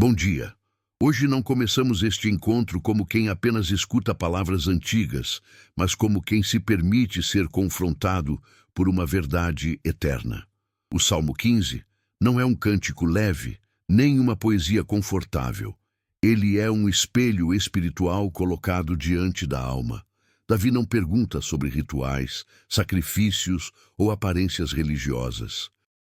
Bom dia. Hoje não começamos este encontro como quem apenas escuta palavras antigas, mas como quem se permite ser confrontado por uma verdade eterna. O Salmo 15 não é um cântico leve, nem uma poesia confortável. Ele é um espelho espiritual colocado diante da alma. Davi não pergunta sobre rituais, sacrifícios ou aparências religiosas.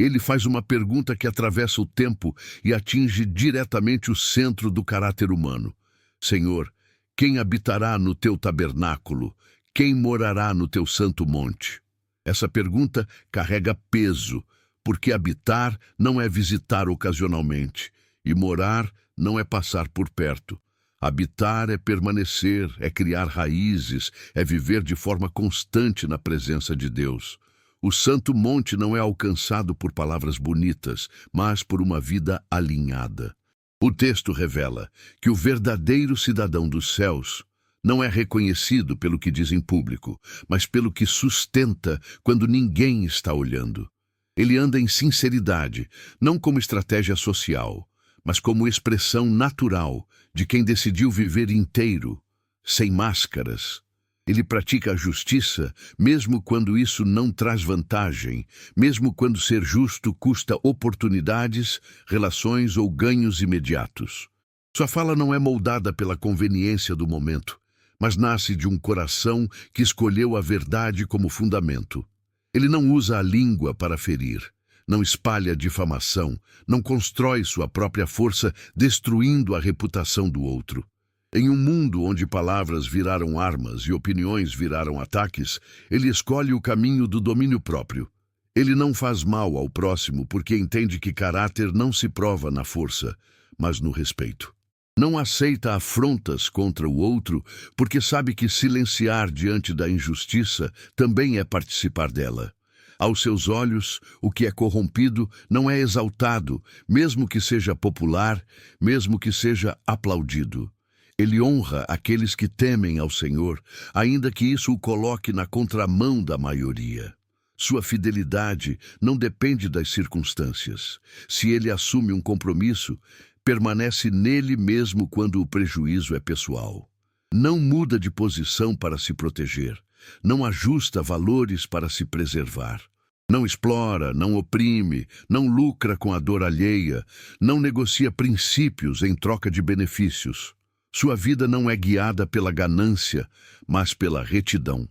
Ele faz uma pergunta que atravessa o tempo e atinge diretamente o centro do caráter humano. Senhor, quem habitará no teu tabernáculo? Quem morará no teu santo monte? Essa pergunta carrega peso, porque habitar não é visitar ocasionalmente, e morar não é passar por perto. Habitar é permanecer, é criar raízes, é viver de forma constante na presença de Deus. O Santo Monte não é alcançado por palavras bonitas, mas por uma vida alinhada. O texto revela que o verdadeiro cidadão dos céus não é reconhecido pelo que diz em público, mas pelo que sustenta quando ninguém está olhando. Ele anda em sinceridade, não como estratégia social, mas como expressão natural de quem decidiu viver inteiro, sem máscaras. Ele pratica a justiça, mesmo quando isso não traz vantagem, mesmo quando ser justo custa oportunidades, relações ou ganhos imediatos. Sua fala não é moldada pela conveniência do momento, mas nasce de um coração que escolheu a verdade como fundamento. Ele não usa a língua para ferir, não espalha difamação, não constrói sua própria força destruindo a reputação do outro. Em um mundo onde palavras viraram armas e opiniões viraram ataques, ele escolhe o caminho do domínio próprio. Ele não faz mal ao próximo porque entende que caráter não se prova na força, mas no respeito. Não aceita afrontas contra o outro porque sabe que silenciar diante da injustiça também é participar dela. Aos seus olhos, o que é corrompido não é exaltado, mesmo que seja popular, mesmo que seja aplaudido. Ele honra aqueles que temem ao Senhor, ainda que isso o coloque na contramão da maioria. Sua fidelidade não depende das circunstâncias. Se ele assume um compromisso, permanece nele mesmo quando o prejuízo é pessoal. Não muda de posição para se proteger. Não ajusta valores para se preservar. Não explora, não oprime, não lucra com a dor alheia, não negocia princípios em troca de benefícios. Sua vida não é guiada pela ganância, mas pela retidão.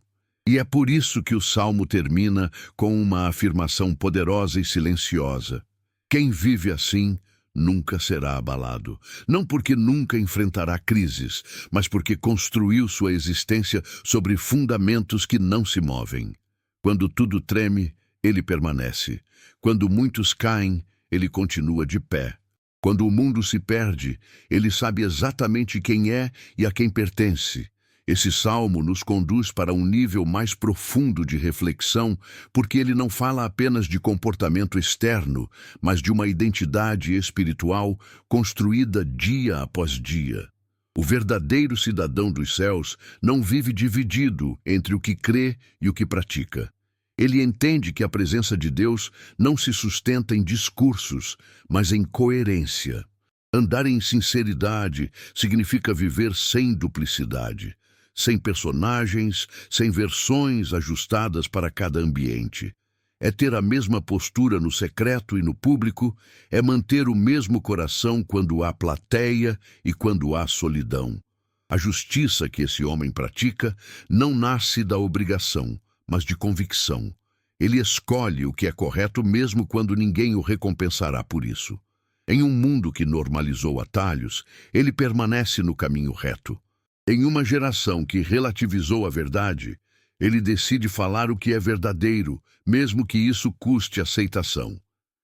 E é por isso que o Salmo termina com uma afirmação poderosa e silenciosa. Quem vive assim nunca será abalado. Não porque nunca enfrentará crises, mas porque construiu sua existência sobre fundamentos que não se movem. Quando tudo treme, ele permanece. Quando muitos caem, ele continua de pé. Quando o mundo se perde, ele sabe exatamente quem é e a quem pertence. Esse salmo nos conduz para um nível mais profundo de reflexão, porque ele não fala apenas de comportamento externo, mas de uma identidade espiritual construída dia após dia. O verdadeiro cidadão dos céus não vive dividido entre o que crê e o que pratica. Ele entende que a presença de Deus não se sustenta em discursos, mas em coerência. Andar em sinceridade significa viver sem duplicidade, sem personagens, sem versões ajustadas para cada ambiente. É ter a mesma postura no secreto e no público, é manter o mesmo coração quando há plateia e quando há solidão. A justiça que esse homem pratica não nasce da obrigação, mas de convicção. Ele escolhe o que é correto mesmo quando ninguém o recompensará por isso. Em um mundo que normalizou atalhos, ele permanece no caminho reto. Em uma geração que relativizou a verdade, ele decide falar o que é verdadeiro, mesmo que isso custe aceitação.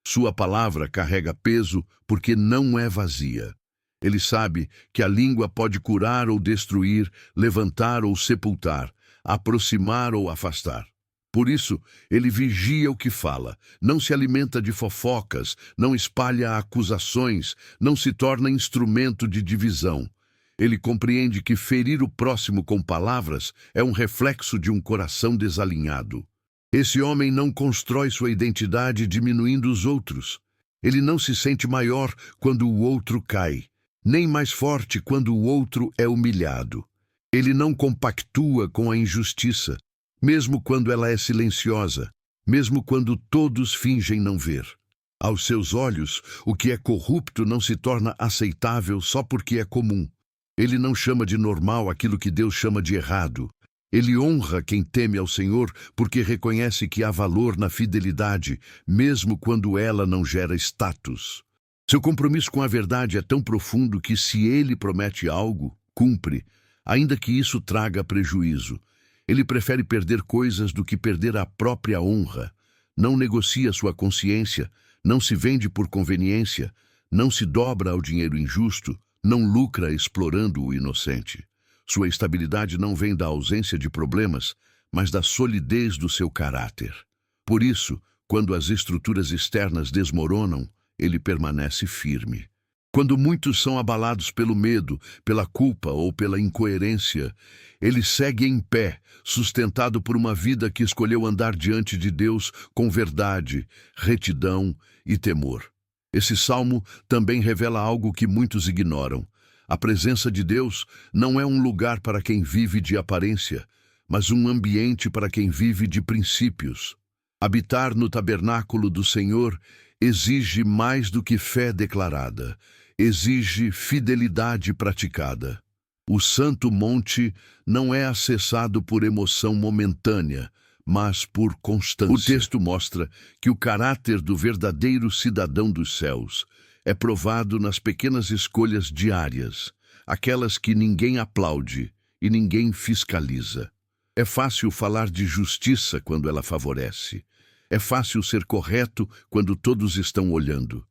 Sua palavra carrega peso porque não é vazia. Ele sabe que a língua pode curar ou destruir, levantar ou sepultar, aproximar ou afastar. Por isso, ele vigia o que fala, não se alimenta de fofocas, não espalha acusações, não se torna instrumento de divisão. Ele compreende que ferir o próximo com palavras é um reflexo de um coração desalinhado. Esse homem não constrói sua identidade diminuindo os outros. Ele não se sente maior quando o outro cai, nem mais forte quando o outro é humilhado. Ele não compactua com a injustiça, mesmo quando ela é silenciosa, mesmo quando todos fingem não ver. Aos seus olhos, o que é corrupto não se torna aceitável só porque é comum. Ele não chama de normal aquilo que Deus chama de errado. Ele honra quem teme ao Senhor porque reconhece que há valor na fidelidade, mesmo quando ela não gera status. Seu compromisso com a verdade é tão profundo que, se ele promete algo, cumpre, ainda que isso traga prejuízo. Ele prefere perder coisas do que perder a própria honra. Não negocia sua consciência, não se vende por conveniência, não se dobra ao dinheiro injusto, não lucra explorando o inocente. Sua estabilidade não vem da ausência de problemas, mas da solidez do seu caráter. Por isso, quando as estruturas externas desmoronam, ele permanece firme. Quando muitos são abalados pelo medo, pela culpa ou pela incoerência, ele segue em pé, sustentado por uma vida que escolheu andar diante de Deus com verdade, retidão e temor. Esse salmo também revela algo que muitos ignoram. A presença de Deus não é um lugar para quem vive de aparência, mas um ambiente para quem vive de princípios. Habitar no tabernáculo do Senhor exige mais do que fé declarada, exige fidelidade praticada. O Santo Monte não é acessado por emoção momentânea, mas por constância. O texto mostra que o caráter do verdadeiro cidadão dos céus é provado nas pequenas escolhas diárias, aquelas que ninguém aplaude e ninguém fiscaliza. É fácil falar de justiça quando ela favorece. É fácil ser correto quando todos estão olhando.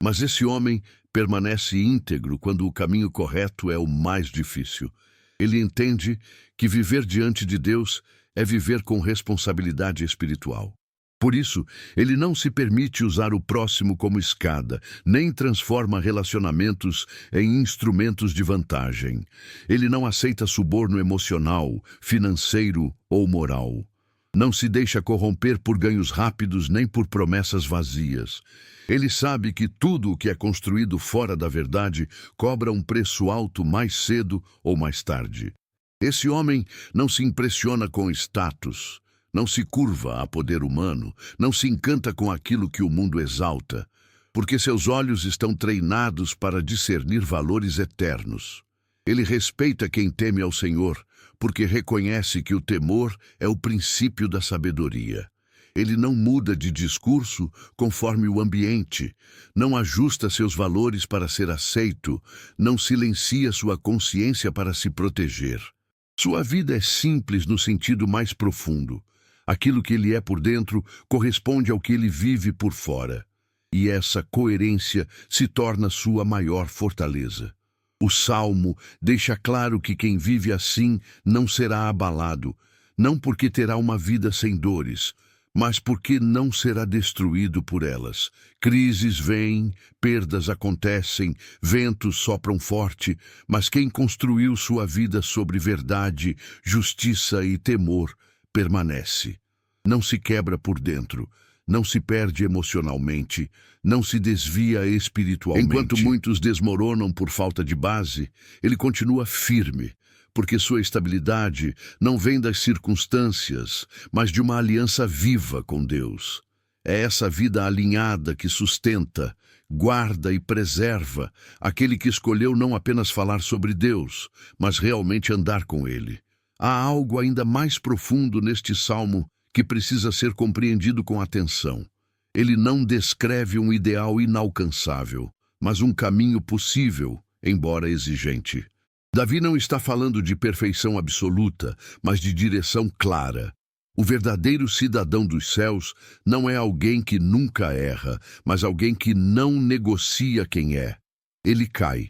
Mas esse homem permanece íntegro quando o caminho correto é o mais difícil. Ele entende que viver diante de Deus é viver com responsabilidade espiritual. Por isso, ele não se permite usar o próximo como escada, nem transforma relacionamentos em instrumentos de vantagem. Ele não aceita suborno emocional, financeiro ou moral. Não se deixa corromper por ganhos rápidos nem por promessas vazias. Ele sabe que tudo o que é construído fora da verdade cobra um preço alto mais cedo ou mais tarde. Esse homem não se impressiona com status, não se curva a poder humano, não se encanta com aquilo que o mundo exalta, porque seus olhos estão treinados para discernir valores eternos. Ele respeita quem teme ao Senhor, porque reconhece que o temor é o princípio da sabedoria. Ele não muda de discurso conforme o ambiente, não ajusta seus valores para ser aceito, não silencia sua consciência para se proteger. Sua vida é simples no sentido mais profundo. Aquilo que ele é por dentro corresponde ao que ele vive por fora. E essa coerência se torna sua maior fortaleza. O Salmo deixa claro que quem vive assim não será abalado, não porque terá uma vida sem dores, mas porque não será destruído por elas. Crises vêm, perdas acontecem, ventos sopram forte, mas quem construiu sua vida sobre verdade, justiça e temor permanece. Não se quebra por dentro, não se perde emocionalmente, não se desvia espiritualmente. Enquanto muitos desmoronam por falta de base, ele continua firme, porque sua estabilidade não vem das circunstâncias, mas de uma aliança viva com Deus. É essa vida alinhada que sustenta, guarda e preserva aquele que escolheu não apenas falar sobre Deus, mas realmente andar com Ele. Há algo ainda mais profundo neste salmo que precisa ser compreendido com atenção. Ele não descreve um ideal inalcançável, mas um caminho possível, embora exigente. Davi não está falando de perfeição absoluta, mas de direção clara. O verdadeiro cidadão dos céus não é alguém que nunca erra, mas alguém que não negocia quem é. Ele cai,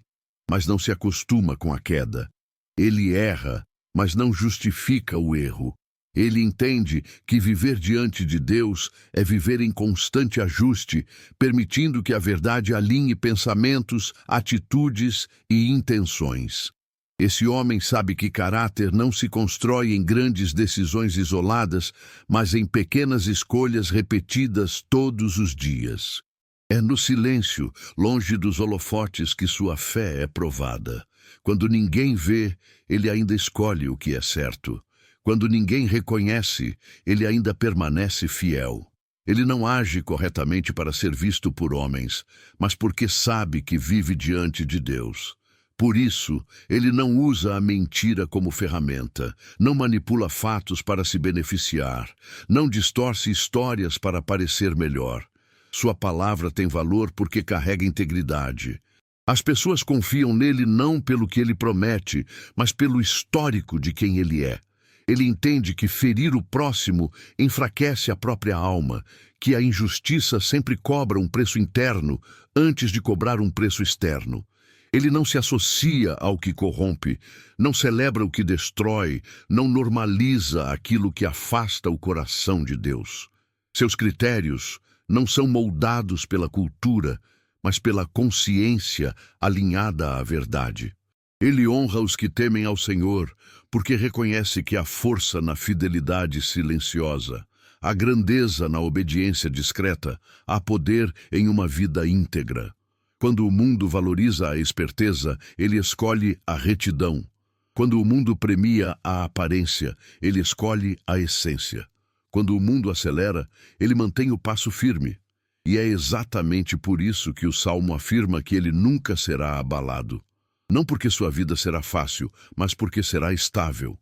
mas não se acostuma com a queda. Ele erra, mas não justifica o erro. Ele entende que viver diante de Deus é viver em constante ajuste, permitindo que a verdade alinhe pensamentos, atitudes e intenções. Esse homem sabe que caráter não se constrói em grandes decisões isoladas, mas em pequenas escolhas repetidas todos os dias. É no silêncio, longe dos holofotes, que sua fé é provada. Quando ninguém vê, ele ainda escolhe o que é certo. Quando ninguém reconhece, ele ainda permanece fiel. Ele não age corretamente para ser visto por homens, mas porque sabe que vive diante de Deus. Por isso, ele não usa a mentira como ferramenta, não manipula fatos para se beneficiar, não distorce histórias para parecer melhor. Sua palavra tem valor porque carrega integridade. As pessoas confiam nele não pelo que ele promete, mas pelo histórico de quem ele é. Ele entende que ferir o próximo enfraquece a própria alma, que a injustiça sempre cobra um preço interno antes de cobrar um preço externo. Ele não se associa ao que corrompe, não celebra o que destrói, não normaliza aquilo que afasta o coração de Deus. Seus critérios não são moldados pela cultura, mas pela consciência alinhada à verdade. Ele honra os que temem ao Senhor, porque reconhece que há força na fidelidade silenciosa, há grandeza na obediência discreta, há poder em uma vida íntegra. Quando o mundo valoriza a esperteza, ele escolhe a retidão. Quando o mundo premia a aparência, ele escolhe a essência. Quando o mundo acelera, ele mantém o passo firme. E é exatamente por isso que o Salmo afirma que ele nunca será abalado. Não porque sua vida será fácil, mas porque será estável.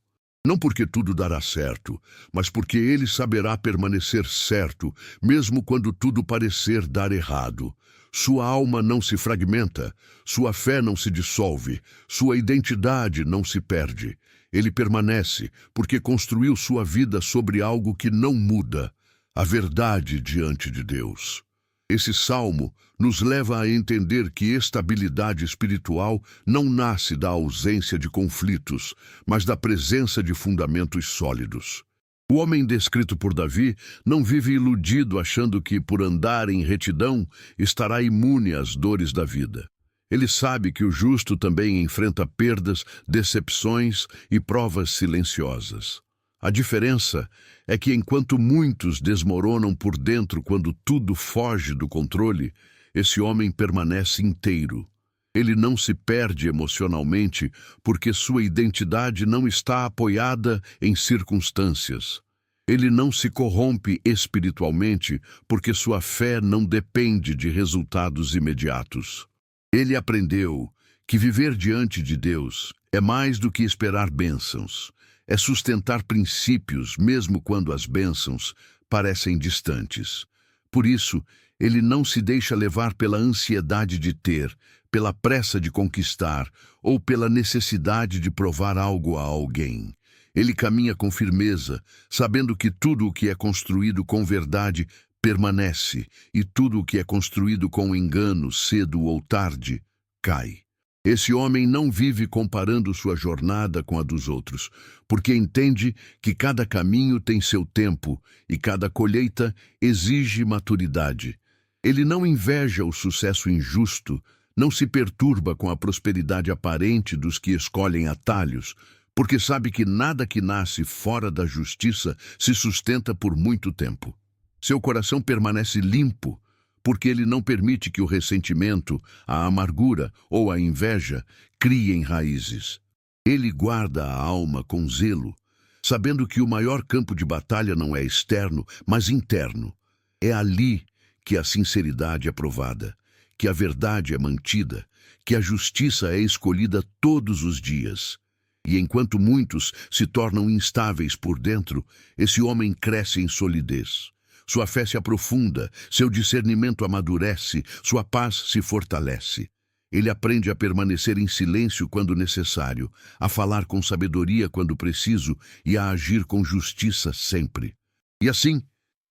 Não porque tudo dará certo, mas porque ele saberá permanecer certo, mesmo quando tudo parecer dar errado. Sua alma não se fragmenta, sua fé não se dissolve, sua identidade não se perde. Ele permanece porque construiu sua vida sobre algo que não muda, a verdade diante de Deus. Esse salmo nos leva a entender que estabilidade espiritual não nasce da ausência de conflitos, mas da presença de fundamentos sólidos. O homem descrito por Davi não vive iludido achando que, por andar em retidão, estará imune às dores da vida. Ele sabe que o justo também enfrenta perdas, decepções e provas silenciosas. A diferença é que, enquanto muitos desmoronam por dentro quando tudo foge do controle, esse homem permanece inteiro. Ele não se perde emocionalmente porque sua identidade não está apoiada em circunstâncias. Ele não se corrompe espiritualmente porque sua fé não depende de resultados imediatos. Ele aprendeu que viver diante de Deus é mais do que esperar bênçãos. É sustentar princípios mesmo quando as bênçãos parecem distantes. Por isso, ele não se deixa levar pela ansiedade de ter, pela pressa de conquistar ou pela necessidade de provar algo a alguém. Ele caminha com firmeza, sabendo que tudo o que é construído com verdade permanece e tudo o que é construído com engano, cedo ou tarde, cai. Esse homem não vive comparando sua jornada com a dos outros, porque entende que cada caminho tem seu tempo e cada colheita exige maturidade. Ele não inveja o sucesso injusto, não se perturba com a prosperidade aparente dos que escolhem atalhos, porque sabe que nada que nasce fora da justiça se sustenta por muito tempo. Seu coração permanece limpo, porque ele não permite que o ressentimento, a amargura ou a inveja criem raízes. Ele guarda a alma com zelo, sabendo que o maior campo de batalha não é externo, mas interno. É ali que a sinceridade é provada, que a verdade é mantida, que a justiça é escolhida todos os dias. E enquanto muitos se tornam instáveis por dentro, esse homem cresce em solidez. Sua fé se aprofunda, seu discernimento amadurece, sua paz se fortalece. Ele aprende a permanecer em silêncio quando necessário, a falar com sabedoria quando preciso e a agir com justiça sempre. E assim,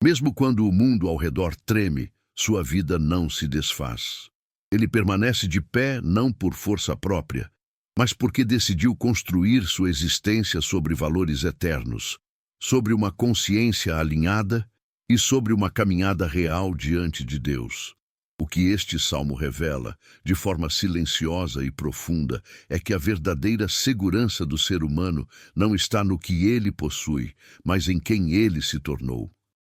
mesmo quando o mundo ao redor treme, sua vida não se desfaz. Ele permanece de pé não por força própria, mas porque decidiu construir sua existência sobre valores eternos, sobre uma consciência alinhada e sobre uma caminhada real diante de Deus. O que este salmo revela, de forma silenciosa e profunda, é que a verdadeira segurança do ser humano não está no que ele possui, mas em quem ele se tornou.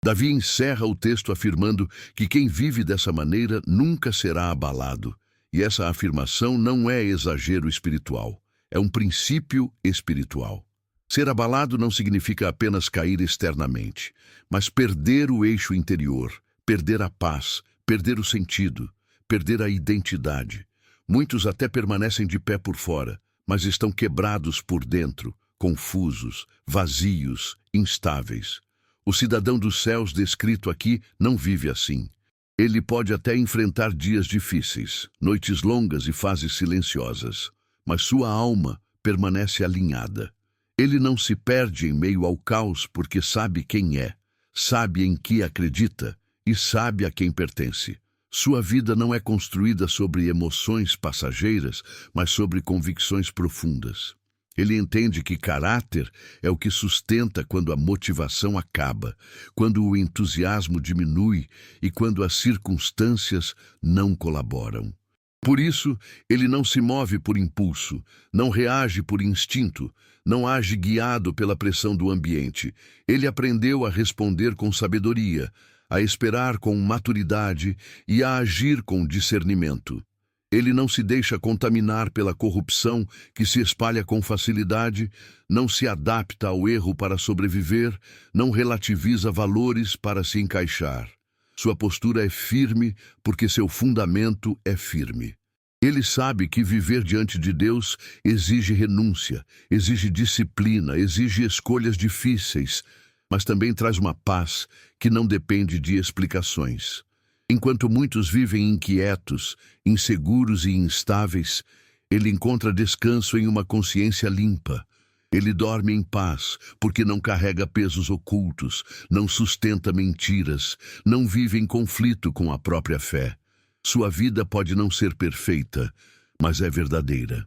Davi encerra o texto afirmando que quem vive dessa maneira nunca será abalado. E essa afirmação não é exagero espiritual, é um princípio espiritual. Ser abalado não significa apenas cair externamente, mas perder o eixo interior, perder a paz, perder o sentido, perder a identidade. Muitos até permanecem de pé por fora, mas estão quebrados por dentro, confusos, vazios, instáveis. O cidadão dos céus descrito aqui não vive assim. Ele pode até enfrentar dias difíceis, noites longas e fases silenciosas, mas sua alma permanece alinhada. Ele não se perde em meio ao caos porque sabe quem é, sabe em que acredita e sabe a quem pertence. Sua vida não é construída sobre emoções passageiras, mas sobre convicções profundas. Ele entende que caráter é o que sustenta quando a motivação acaba, quando o entusiasmo diminui e quando as circunstâncias não colaboram. Por isso, ele não se move por impulso, não reage por instinto, não age guiado pela pressão do ambiente. Ele aprendeu a responder com sabedoria, a esperar com maturidade e a agir com discernimento. Ele não se deixa contaminar pela corrupção que se espalha com facilidade, não se adapta ao erro para sobreviver, não relativiza valores para se encaixar. Sua postura é firme porque seu fundamento é firme. Ele sabe que viver diante de Deus exige renúncia, exige disciplina, exige escolhas difíceis, mas também traz uma paz que não depende de explicações. Enquanto muitos vivem inquietos, inseguros e instáveis, ele encontra descanso em uma consciência limpa. Ele dorme em paz, porque não carrega pesos ocultos, não sustenta mentiras, não vive em conflito com a própria fé. Sua vida pode não ser perfeita, mas é verdadeira.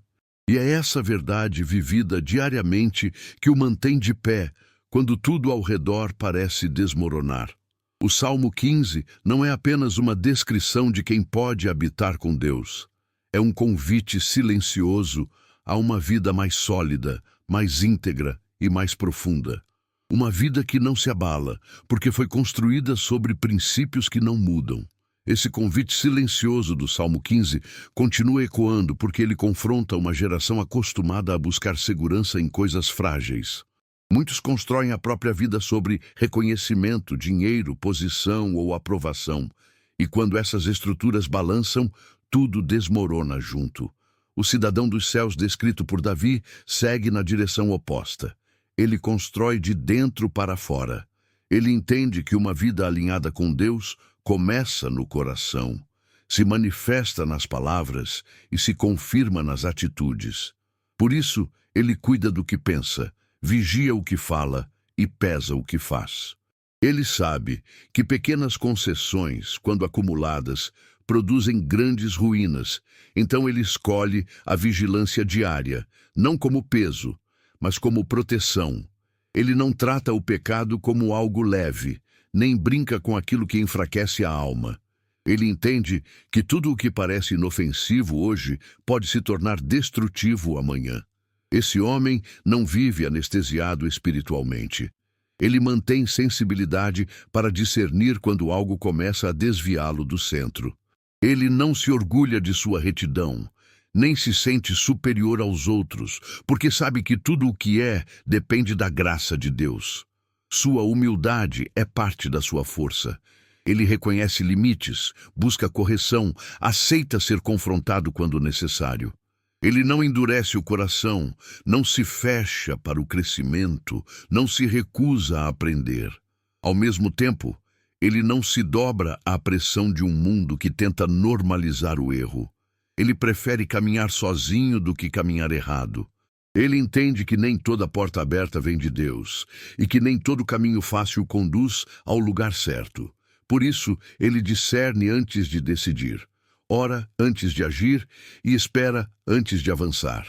E é essa verdade vivida diariamente que o mantém de pé, quando tudo ao redor parece desmoronar. O Salmo 15 não é apenas uma descrição de quem pode habitar com Deus. É um convite silencioso a uma vida mais sólida, mais íntegra e mais profunda. Uma vida que não se abala, porque foi construída sobre princípios que não mudam. Esse convite silencioso do Salmo 15 continua ecoando porque ele confronta uma geração acostumada a buscar segurança em coisas frágeis. Muitos constroem a própria vida sobre reconhecimento, dinheiro, posição ou aprovação. E quando essas estruturas balançam, tudo desmorona junto. O cidadão dos céus descrito por Davi segue na direção oposta. Ele constrói de dentro para fora. Ele entende que uma vida alinhada com Deus começa no coração, se manifesta nas palavras e se confirma nas atitudes. Por isso, ele cuida do que pensa, vigia o que fala e pesa o que faz. Ele sabe que pequenas concessões, quando acumuladas, produzem grandes ruínas, então ele escolhe a vigilância diária, não como peso, mas como proteção. Ele não trata o pecado como algo leve, nem brinca com aquilo que enfraquece a alma. Ele entende que tudo o que parece inofensivo hoje pode se tornar destrutivo amanhã. Esse homem não vive anestesiado espiritualmente. Ele mantém sensibilidade para discernir quando algo começa a desviá-lo do centro. Ele não se orgulha de sua retidão, nem se sente superior aos outros, porque sabe que tudo o que é depende da graça de Deus. Sua humildade é parte da sua força. Ele reconhece limites, busca correção, aceita ser confrontado quando necessário. Ele não endurece o coração, não se fecha para o crescimento, não se recusa a aprender. Ao mesmo tempo, ele não se dobra à pressão de um mundo que tenta normalizar o erro. Ele prefere caminhar sozinho do que caminhar errado. Ele entende que nem toda porta aberta vem de Deus e que nem todo caminho fácil conduz ao lugar certo. Por isso, ele discerne antes de decidir. Ora antes de agir e espera antes de avançar.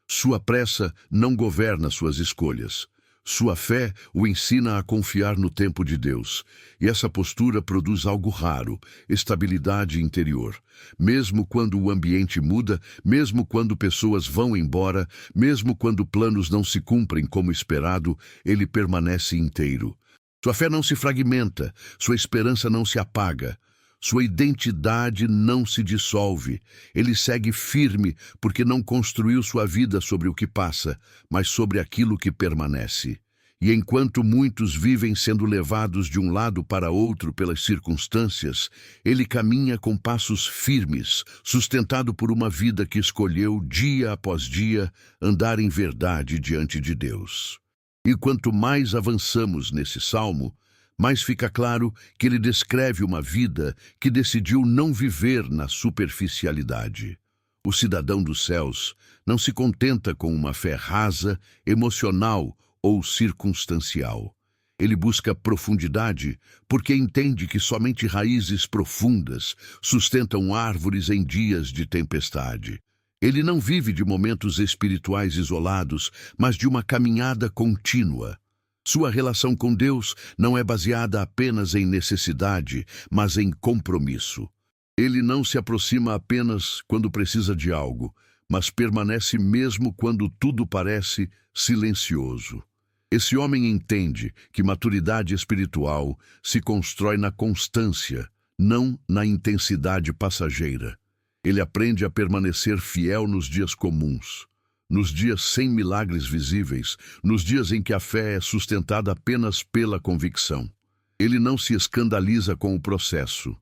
Sua pressa não governa suas escolhas. Sua fé o ensina a confiar no tempo de Deus. E essa postura produz algo raro, estabilidade interior. Mesmo quando o ambiente muda, mesmo quando pessoas vão embora, mesmo quando planos não se cumprem como esperado, ele permanece inteiro. Sua fé não se fragmenta, sua esperança não se apaga, sua identidade não se dissolve. Ele segue firme porque não construiu sua vida sobre o que passa, mas sobre aquilo que permanece. E enquanto muitos vivem sendo levados de um lado para outro pelas circunstâncias, ele caminha com passos firmes, sustentado por uma vida que escolheu, dia após dia, andar em verdade diante de Deus. E quanto mais avançamos nesse salmo, mais fica claro que ele descreve uma vida que decidiu não viver na superficialidade. O cidadão dos céus não se contenta com uma fé rasa, emocional ou circunstancial. Ele busca profundidade porque entende que somente raízes profundas sustentam árvores em dias de tempestade. Ele não vive de momentos espirituais isolados, mas de uma caminhada contínua. Sua relação com Deus não é baseada apenas em necessidade, mas em compromisso. Ele não se aproxima apenas quando precisa de algo, mas permanece mesmo quando tudo parece silencioso. Esse homem entende que maturidade espiritual se constrói na constância, não na intensidade passageira. Ele aprende a permanecer fiel nos dias comuns, nos dias sem milagres visíveis, nos dias em que a fé é sustentada apenas pela convicção. Ele não se escandaliza com o processo,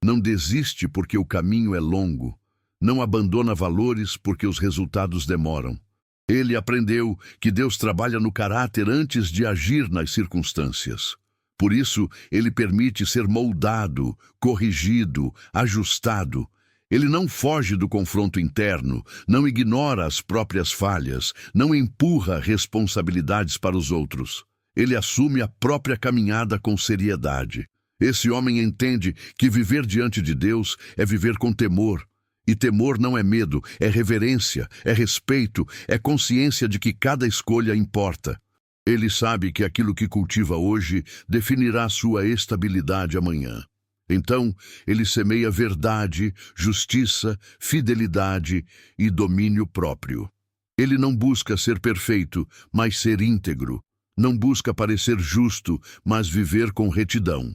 não desiste porque o caminho é longo, não abandona valores porque os resultados demoram. Ele aprendeu que Deus trabalha no caráter antes de agir nas circunstâncias. Por isso, ele permite ser moldado, corrigido, ajustado. Ele não foge do confronto interno, não ignora as próprias falhas, não empurra responsabilidades para os outros. Ele assume a própria caminhada com seriedade. Esse homem entende que viver diante de Deus é viver com temor. E temor não é medo, é reverência, é respeito, é consciência de que cada escolha importa. Ele sabe que aquilo que cultiva hoje definirá sua estabilidade amanhã. Então, ele semeia verdade, justiça, fidelidade e domínio próprio. Ele não busca ser perfeito, mas ser íntegro. Não busca parecer justo, mas viver com retidão.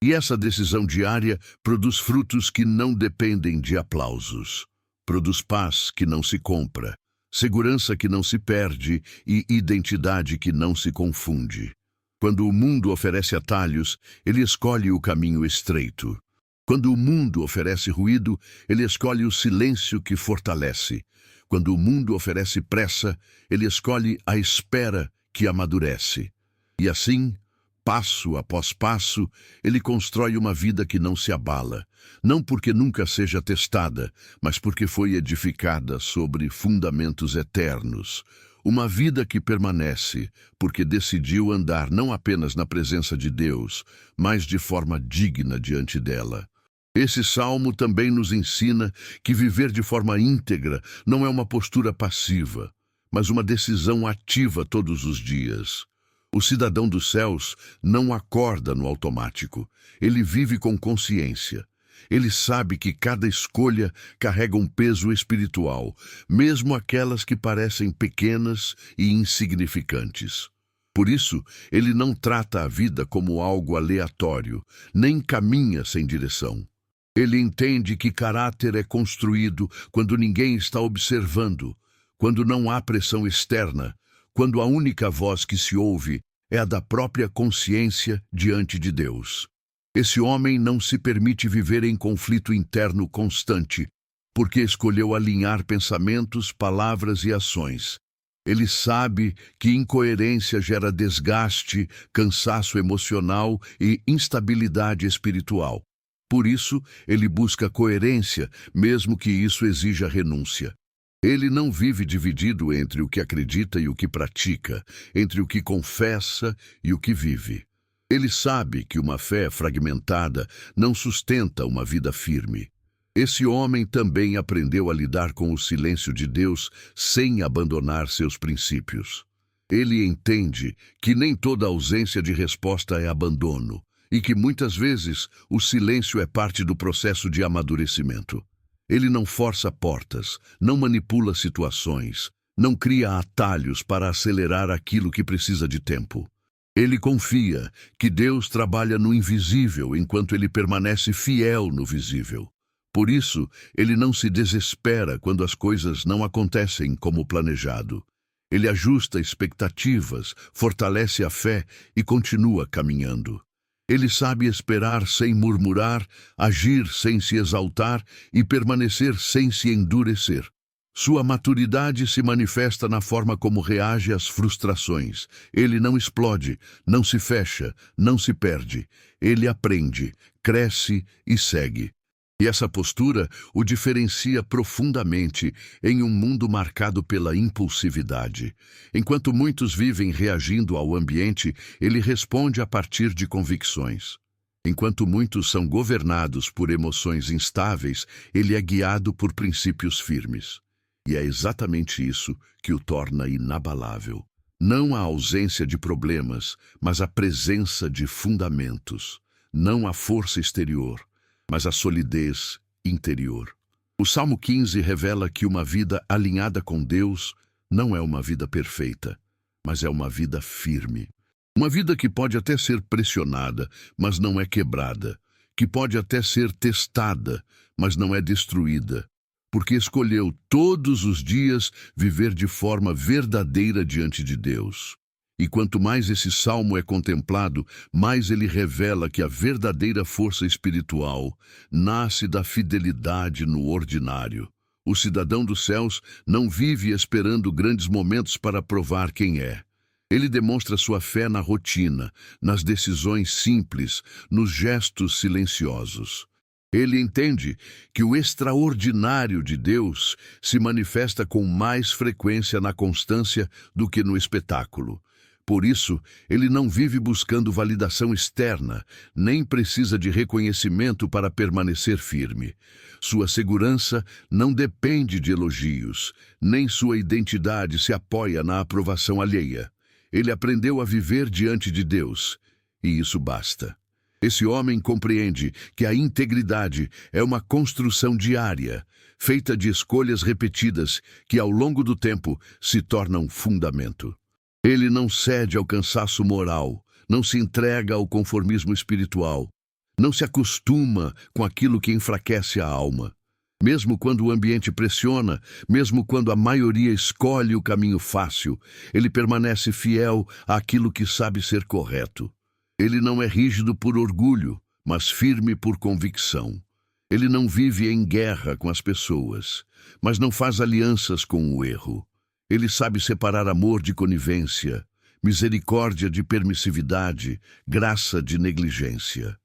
E essa decisão diária produz frutos que não dependem de aplausos. Produz paz que não se compra, segurança que não se perde e identidade que não se confunde. Quando o mundo oferece atalhos, ele escolhe o caminho estreito. Quando o mundo oferece ruído, ele escolhe o silêncio que fortalece. Quando o mundo oferece pressa, ele escolhe a espera que amadurece. E assim, passo após passo, ele constrói uma vida que não se abala, não porque nunca seja testada, mas porque foi edificada sobre fundamentos eternos. Uma vida que permanece, porque decidiu andar não apenas na presença de Deus, mas de forma digna diante dela. Esse salmo também nos ensina que viver de forma íntegra não é uma postura passiva, mas uma decisão ativa todos os dias. O cidadão dos céus não acorda no automático, ele vive com consciência. Ele sabe que cada escolha carrega um peso espiritual, mesmo aquelas que parecem pequenas e insignificantes. Por isso, ele não trata a vida como algo aleatório, nem caminha sem direção. Ele entende que caráter é construído quando ninguém está observando, quando não há pressão externa, quando a única voz que se ouve é a da própria consciência diante de Deus. Esse homem não se permite viver em conflito interno constante, porque escolheu alinhar pensamentos, palavras e ações. Ele sabe que incoerência gera desgaste, cansaço emocional e instabilidade espiritual. Por isso, ele busca coerência, mesmo que isso exija renúncia. Ele não vive dividido entre o que acredita e o que pratica, entre o que confessa e o que vive. Ele sabe que uma fé fragmentada não sustenta uma vida firme. Esse homem também aprendeu a lidar com o silêncio de Deus sem abandonar seus princípios. Ele entende que nem toda ausência de resposta é abandono e que muitas vezes o silêncio é parte do processo de amadurecimento. Ele não força portas, não manipula situações, não cria atalhos para acelerar aquilo que precisa de tempo. Ele confia que Deus trabalha no invisível enquanto ele permanece fiel no visível. Por isso, ele não se desespera quando as coisas não acontecem como planejado. Ele ajusta expectativas, fortalece a fé e continua caminhando. Ele sabe esperar sem murmurar, agir sem se exaltar e permanecer sem se endurecer. Sua maturidade se manifesta na forma como reage às frustrações. Ele não explode, não se fecha, não se perde. Ele aprende, cresce e segue. E essa postura o diferencia profundamente em um mundo marcado pela impulsividade. Enquanto muitos vivem reagindo ao ambiente, ele responde a partir de convicções. Enquanto muitos são governados por emoções instáveis, ele é guiado por princípios firmes. E é exatamente isso que o torna inabalável. Não a ausência de problemas, mas a presença de fundamentos. Não a força exterior, mas a solidez interior. O Salmo 15 revela que uma vida alinhada com Deus não é uma vida perfeita, mas é uma vida firme. Uma vida que pode até ser pressionada, mas não é quebrada. Que pode até ser testada, mas não é destruída. Porque escolheu todos os dias viver de forma verdadeira diante de Deus. E quanto mais esse salmo é contemplado, mais ele revela que a verdadeira força espiritual nasce da fidelidade no ordinário. O cidadão dos céus não vive esperando grandes momentos para provar quem é. Ele demonstra sua fé na rotina, nas decisões simples, nos gestos silenciosos. Ele entende que o extraordinário de Deus se manifesta com mais frequência na constância do que no espetáculo. Por isso, ele não vive buscando validação externa, nem precisa de reconhecimento para permanecer firme. Sua segurança não depende de elogios, nem sua identidade se apoia na aprovação alheia. Ele aprendeu a viver diante de Deus, e isso basta. Esse homem compreende que a integridade é uma construção diária, feita de escolhas repetidas que, ao longo do tempo, se tornam fundamento. Ele não cede ao cansaço moral, não se entrega ao conformismo espiritual, não se acostuma com aquilo que enfraquece a alma. Mesmo quando o ambiente pressiona, mesmo quando a maioria escolhe o caminho fácil, ele permanece fiel àquilo que sabe ser correto. Ele não é rígido por orgulho, mas firme por convicção. Ele não vive em guerra com as pessoas, mas não faz alianças com o erro. Ele sabe separar amor de conivência, misericórdia de permissividade, graça de negligência.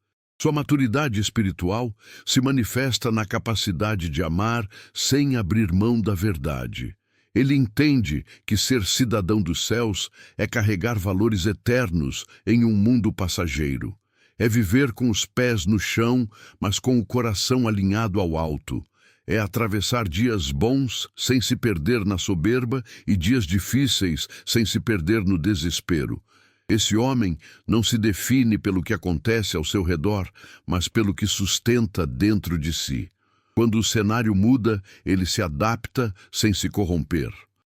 Sua maturidade espiritual se manifesta na capacidade de amar sem abrir mão da verdade. Ele entende que ser cidadão dos céus é carregar valores eternos em um mundo passageiro. É viver com os pés no chão, mas com o coração alinhado ao alto. É atravessar dias bons sem se perder na soberba e dias difíceis sem se perder no desespero. Esse homem não se define pelo que acontece ao seu redor, mas pelo que sustenta dentro de si. Quando o cenário muda, ele se adapta sem se corromper.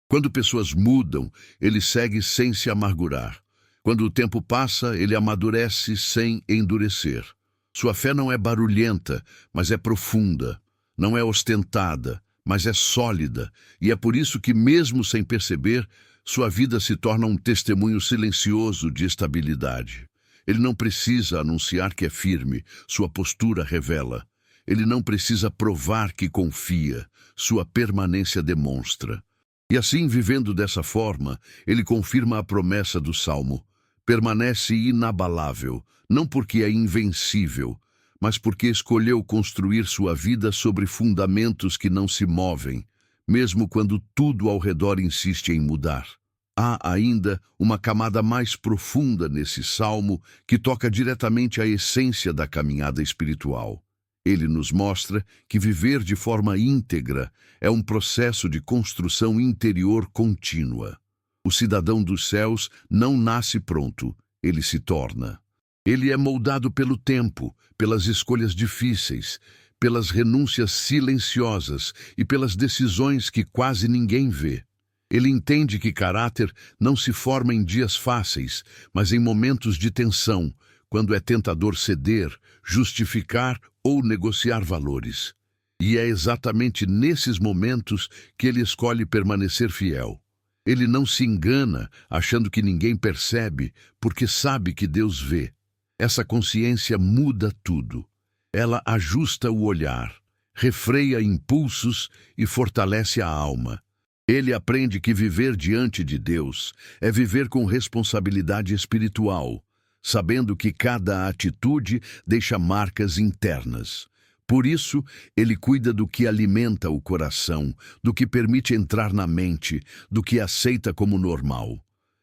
Quando pessoas mudam, ele segue sem se amargurar. Quando o tempo passa, ele amadurece sem endurecer. Sua fé não é barulhenta, mas é profunda. Não é ostentada, mas é sólida. E é por isso que, mesmo sem perceber, sua vida se torna um testemunho silencioso de estabilidade. Ele não precisa anunciar que é firme, sua postura revela. Ele não precisa provar que confia, sua permanência demonstra. E assim, vivendo dessa forma, ele confirma a promessa do Salmo. Permanece inabalável, não porque é invencível, mas porque escolheu construir sua vida sobre fundamentos que não se movem, mesmo quando tudo ao redor insiste em mudar. Há ainda uma camada mais profunda nesse salmo que toca diretamente à essência da caminhada espiritual. Ele nos mostra que viver de forma íntegra é um processo de construção interior contínua. O cidadão dos céus não nasce pronto, ele se torna. Ele é moldado pelo tempo, pelas escolhas difíceis, pelas renúncias silenciosas e pelas decisões que quase ninguém vê. Ele entende que caráter não se forma em dias fáceis, mas em momentos de tensão, quando é tentador ceder, justificar ou negociar valores. E é exatamente nesses momentos que ele escolhe permanecer fiel. Ele não se engana achando que ninguém percebe, porque sabe que Deus vê. Essa consciência muda tudo. Ela ajusta o olhar, refreia impulsos e fortalece a alma. Ele aprende que viver diante de Deus é viver com responsabilidade espiritual, sabendo que cada atitude deixa marcas internas. Por isso, ele cuida do que alimenta o coração, do que permite entrar na mente, do que aceita como normal.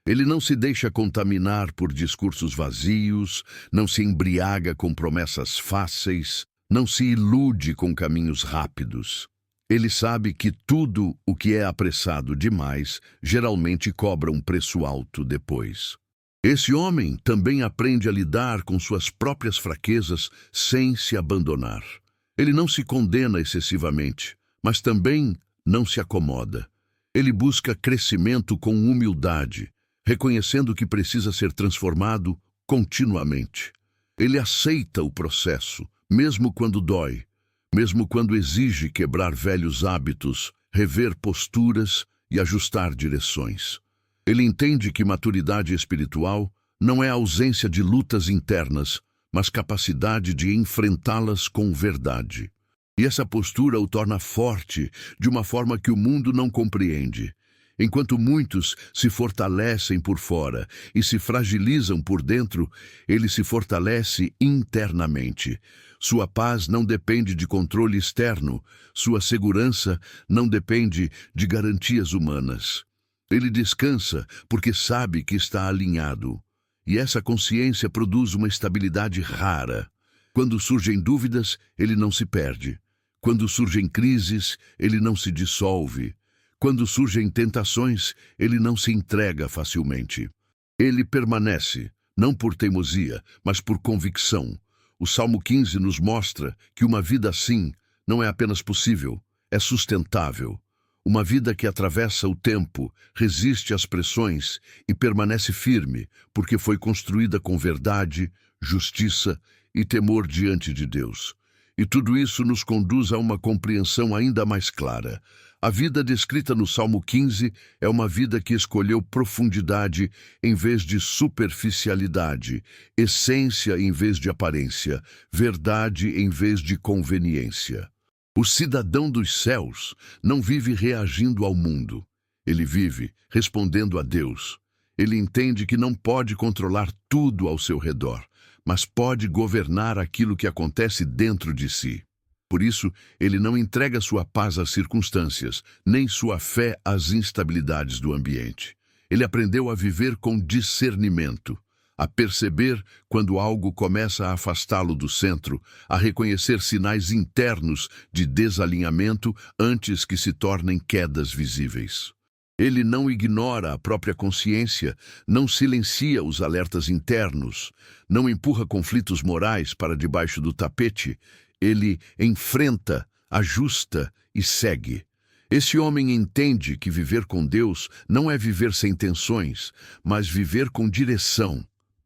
Ele não se deixa contaminar por discursos vazios, não se embriaga com promessas fáceis, não se ilude com caminhos rápidos. Ele sabe que tudo o que é apressado demais geralmente cobra um preço alto depois. Esse homem também aprende a lidar com suas próprias fraquezas sem se abandonar. Ele não se condena excessivamente, mas também não se acomoda. Ele busca crescimento com humildade, reconhecendo que precisa ser transformado continuamente. Ele aceita o processo, mesmo quando dói, mesmo quando exige quebrar velhos hábitos, rever posturas e ajustar direções. Ele entende que maturidade espiritual não é ausência de lutas internas, mas capacidade de enfrentá-las com verdade. E essa postura o torna forte de uma forma que o mundo não compreende. Enquanto muitos se fortalecem por fora e se fragilizam por dentro, ele se fortalece internamente. Sua paz não depende de controle externo, sua segurança não depende de garantias humanas. Ele descansa porque sabe que está alinhado. E essa consciência produz uma estabilidade rara. Quando surgem dúvidas, ele não se perde. Quando surgem crises, ele não se dissolve. Quando surgem tentações, ele não se entrega facilmente. Ele permanece, não por teimosia, mas por convicção. O Salmo 15 nos mostra que uma vida assim não é apenas possível, é sustentável. Uma vida que atravessa o tempo, resiste às pressões e permanece firme, porque foi construída com verdade, justiça e temor diante de Deus. E tudo isso nos conduz a uma compreensão ainda mais clara. A vida descrita no Salmo 15 é uma vida que escolheu profundidade em vez de superficialidade, essência em vez de aparência, verdade em vez de conveniência. O cidadão dos céus não vive reagindo ao mundo. Ele vive respondendo a Deus. Ele entende que não pode controlar tudo ao seu redor, mas pode governar aquilo que acontece dentro de si. Por isso, ele não entrega sua paz às circunstâncias, nem sua fé às instabilidades do ambiente. Ele aprendeu a viver com discernimento, a perceber quando algo começa a afastá-lo do centro, a reconhecer sinais internos de desalinhamento antes que se tornem quedas visíveis. Ele não ignora a própria consciência, não silencia os alertas internos, não empurra conflitos morais para debaixo do tapete. Ele enfrenta, ajusta e segue. Esse homem entende que viver com Deus não é viver sem tensões, mas viver com direção.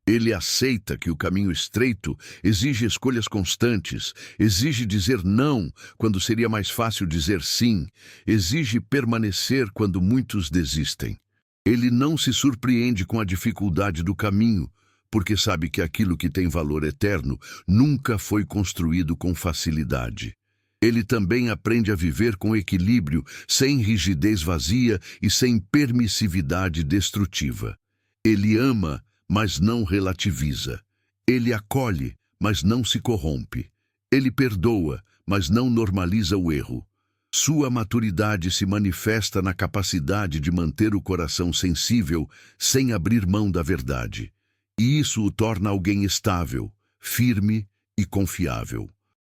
Ele aceita que o caminho estreito exige escolhas constantes, exige dizer não quando seria mais fácil dizer sim, exige permanecer quando muitos desistem. Ele não se surpreende com a dificuldade do caminho, porque sabe que aquilo que tem valor eterno nunca foi construído com facilidade. Ele também aprende a viver com equilíbrio, sem rigidez vazia e sem permissividade destrutiva. Ele ama, mas não relativiza. Ele acolhe, mas não se corrompe. Ele perdoa, mas não normaliza o erro. Sua maturidade se manifesta na capacidade de manter o coração sensível sem abrir mão da verdade. E isso o torna alguém estável, firme e confiável.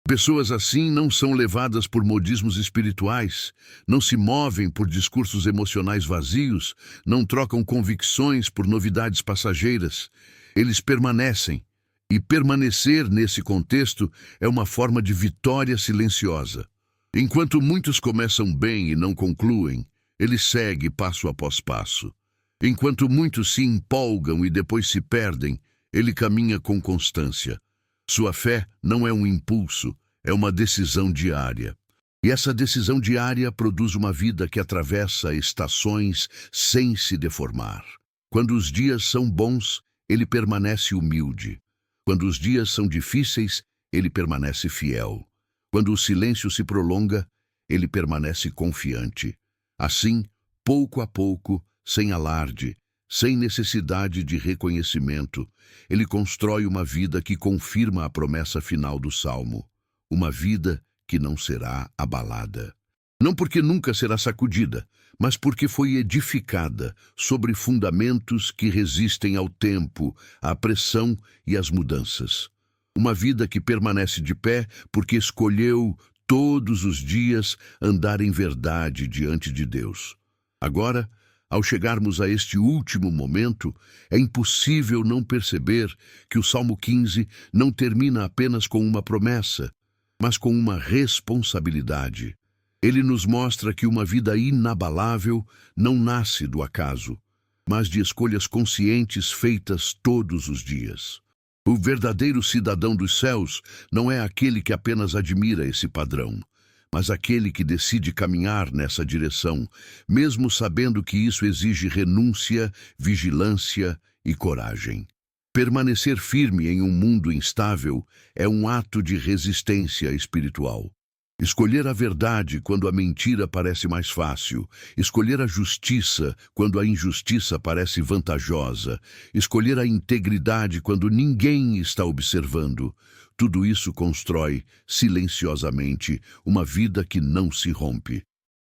Pessoas assim não são levadas por modismos espirituais, não se movem por discursos emocionais vazios, não trocam convicções por novidades passageiras. Eles permanecem, e permanecer nesse contexto é uma forma de vitória silenciosa. Enquanto muitos começam bem e não concluem, Ele segue passo após passo. Enquanto muitos se empolgam e depois se perdem, ele caminha com constância. Sua fé não é um impulso, é uma decisão diária. E essa decisão diária produz uma vida que atravessa estações sem se deformar. Quando os dias são bons, ele permanece humilde. Quando os dias são difíceis, ele permanece fiel. Quando o silêncio se prolonga, ele permanece confiante. Assim, pouco a pouco, sem alarde, sem necessidade de reconhecimento, ele constrói uma vida que confirma a promessa final do Salmo. Uma vida que não será abalada. Não porque nunca será sacudida, mas porque foi edificada sobre fundamentos que resistem ao tempo, à pressão e às mudanças. Uma vida que permanece de pé porque escolheu todos os dias andar em verdade diante de Deus. Agora, ao chegarmos a este último momento, é impossível não perceber que o Salmo 15 não termina apenas com uma promessa, mas com uma responsabilidade. Ele nos mostra que uma vida inabalável não nasce do acaso, mas de escolhas conscientes feitas todos os dias. O verdadeiro cidadão dos céus não é aquele que apenas admira esse padrão, mas aquele que decide caminhar nessa direção, mesmo sabendo que isso exige renúncia, vigilância e coragem. Permanecer firme em um mundo instável é um ato de resistência espiritual. Escolher a verdade quando a mentira parece mais fácil, escolher a justiça quando a injustiça parece vantajosa, escolher a integridade quando ninguém está observando. Tudo isso constrói, silenciosamente, uma vida que não se rompe.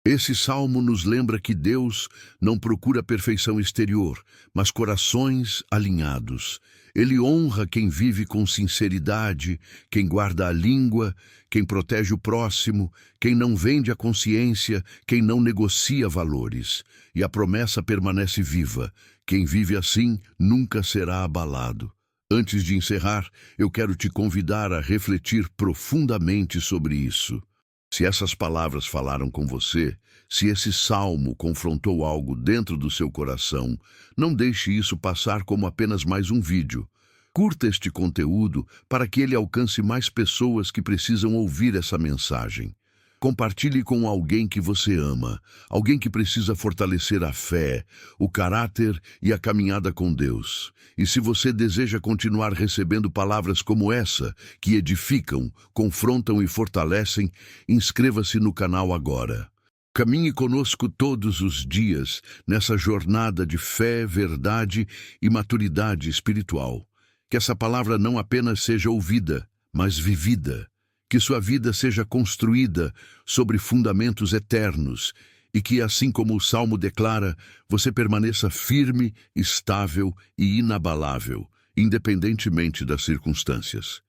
Esse salmo nos lembra que Deus não procura perfeição exterior, mas corações alinhados. Ele honra quem vive com sinceridade, quem guarda a língua, quem protege o próximo, quem não vende a consciência, quem não negocia valores. E a promessa permanece viva. Quem vive assim nunca será abalado. Antes de encerrar, eu quero te convidar a refletir profundamente sobre isso. Se essas palavras falaram com você, se esse salmo confrontou algo dentro do seu coração, não deixe isso passar como apenas mais um vídeo. Curta este conteúdo para que ele alcance mais pessoas que precisam ouvir essa mensagem. Compartilhe com alguém que você ama, alguém que precisa fortalecer a fé, o caráter e a caminhada com Deus. E se você deseja continuar recebendo palavras como essa, que edificam, confrontam e fortalecem, inscreva-se no canal agora. Caminhe conosco todos os dias nessa jornada de fé, verdade e maturidade espiritual. Que essa palavra não apenas seja ouvida, mas vivida. Que sua vida seja construída sobre fundamentos eternos e que, assim como o Salmo declara, você permaneça firme, estável e inabalável, independentemente das circunstâncias.